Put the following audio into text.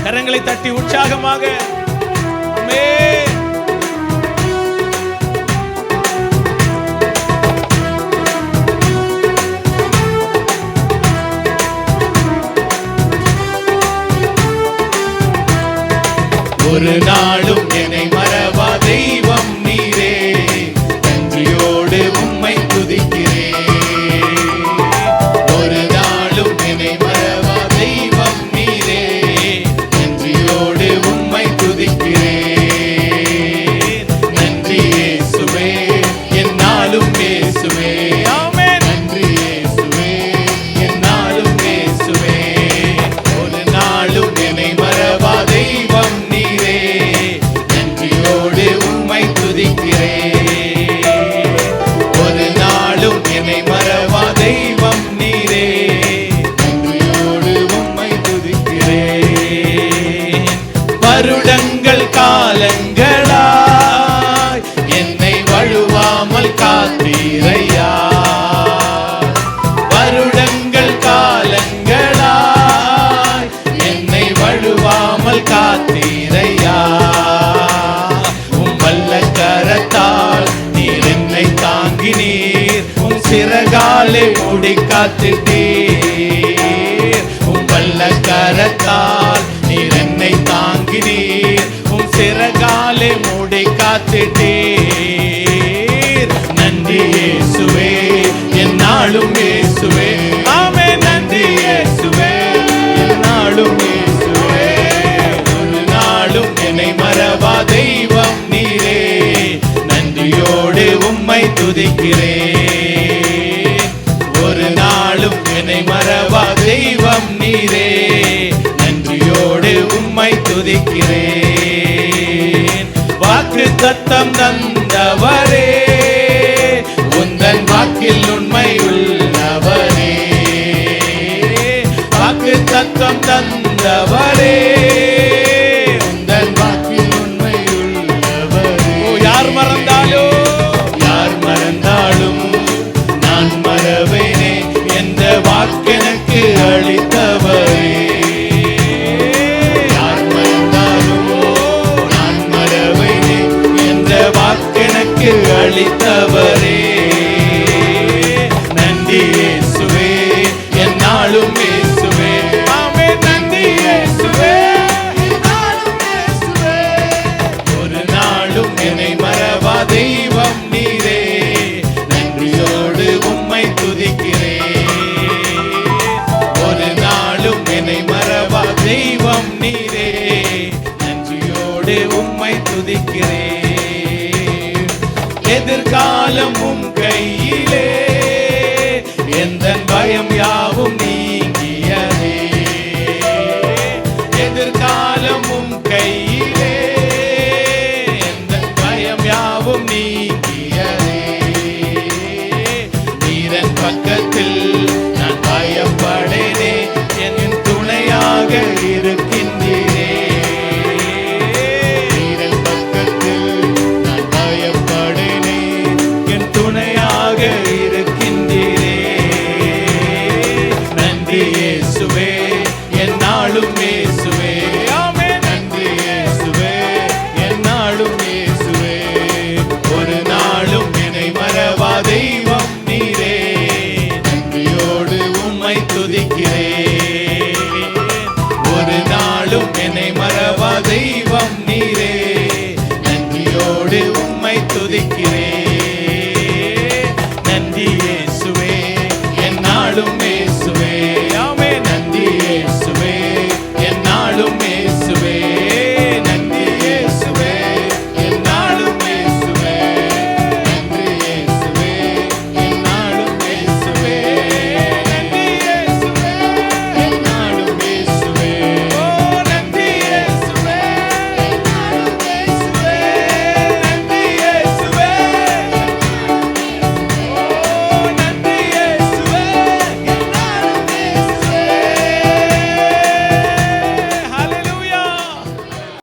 கரங்களை தட்டி உற்சாகமாக ஆமென். ஒரு நாளும் என்னை மறவா தெய்வம் நீரே, நன்றியோடு உம்மை துதிக்கிறேன். ஒரு நாளும் என்னை மறவா தெய்வம் நீரே, நன்றியோடு உம்மை துதிக்கிறேன். நன்றி இயேசுவே, என்னாலும் இயேசுவே. ஆமென். நன்றி இயேசுவே, என்னாலும் இயேசுவே. ஒரு நாளும் என்னை மறவா தெய்வம் நீரே, நன்றியோடு உம்மை துதிக்கிறேன். ஒரு நாளும் என்னை மறவா தெய்வம் நீரே, நன்றியோடு உம்மை துதிக்கிறேன். வருடங்கள் காலங்களாய் என்னை வழுவாமல் காத்தீரையா. வருடங்கள் காலங்களாய் என்னை வழுவாமல் காத்தீரையா. உம் வல்ல கரத்தால் நீர் என்னை தாங்கினீர், உம் சிறகாலே மூடி காத்திட்டீர். உம் வல்ல கரத்தால் நீர் என்னை தாங்கினீர், உம் சிறகாலே மூடி காத்திட்டீர். நன்றி இயேசுவே, என்னாலும் இயேசுவே. ஆமென். நன்றி இயேசுவே, என்னாலும் இயேசுவே. ஒரு நாளும் என்னை மறவா தெய்வம் நீரே, நன்றியோடு உம்மை துதிக்கிறேன். ஒரு நாளும் என்னை மறவா தெய்வம் நீரே, நன்றியோடு உம்மை துதிக்கிறேன். வாக்கு தத்தம் தந்தவரே, உந்தன் வாக்கில் உண்மை உள்ளவரே. வாக்கு தத்தம் தந்தவரே, உந்தன் வாக்கில் உண்மை உள்ளவரே. யார் மறந்தாலும் நான் மறவேனே, என்ற வாக்கெனக்கு அளித்தவரே. யார் மறந்தாலும் நான் மறவேனே, என்ற வாக்கெனக்கு அளித்தவரே. நன்றி இயேசுவே, என்னாலும் இயேசுவே. ஆமென். நன்றி இயேசுவே, என்னாலும் இயேசுவே. ஒரு நாளும் என்னை மறவா தெய்வம் நீரே, நன்றியோடு உம்மை துதிக்கிறேன். ஒரு நாளும் என்னை மறவா தெய்வம் நீரே, நன்றியோடு உம்மை துதிக்கிறேன். எதிர்காலம் உம் கையிலே, எந்தன் பயம் யாவும் நீங்கியதே. எதிர்காலம் உம் கையிலே, எந்தன் பயம் யாவும் நீங்கியதே. நீரன் பக்கத்தில் நான் பயப்படேனே, என் துணையாக இருக்கின்றீரே. நீரன் பக்கத்தில் நான் பயப்படேனே, என் துணையாக இருக்கின்றீரே. நன்றி இயேசுவே, என்னாலும் இயேசுவே. ஆமென். நன்றி இயேசுவே, என்னாலும் இயேசுவே. ஒரு நாளும் என்னை மறவா தெய்வம் நீரே, நன்றியோடு உம்மை துதிக்கிறேன். ஒரு நாளும் என்னை மறவா தெய்வம் நீரே, நன்றியோடு உம்மை துதிக்கிறேன். நன்றி இயேசுவே, என்னாலும்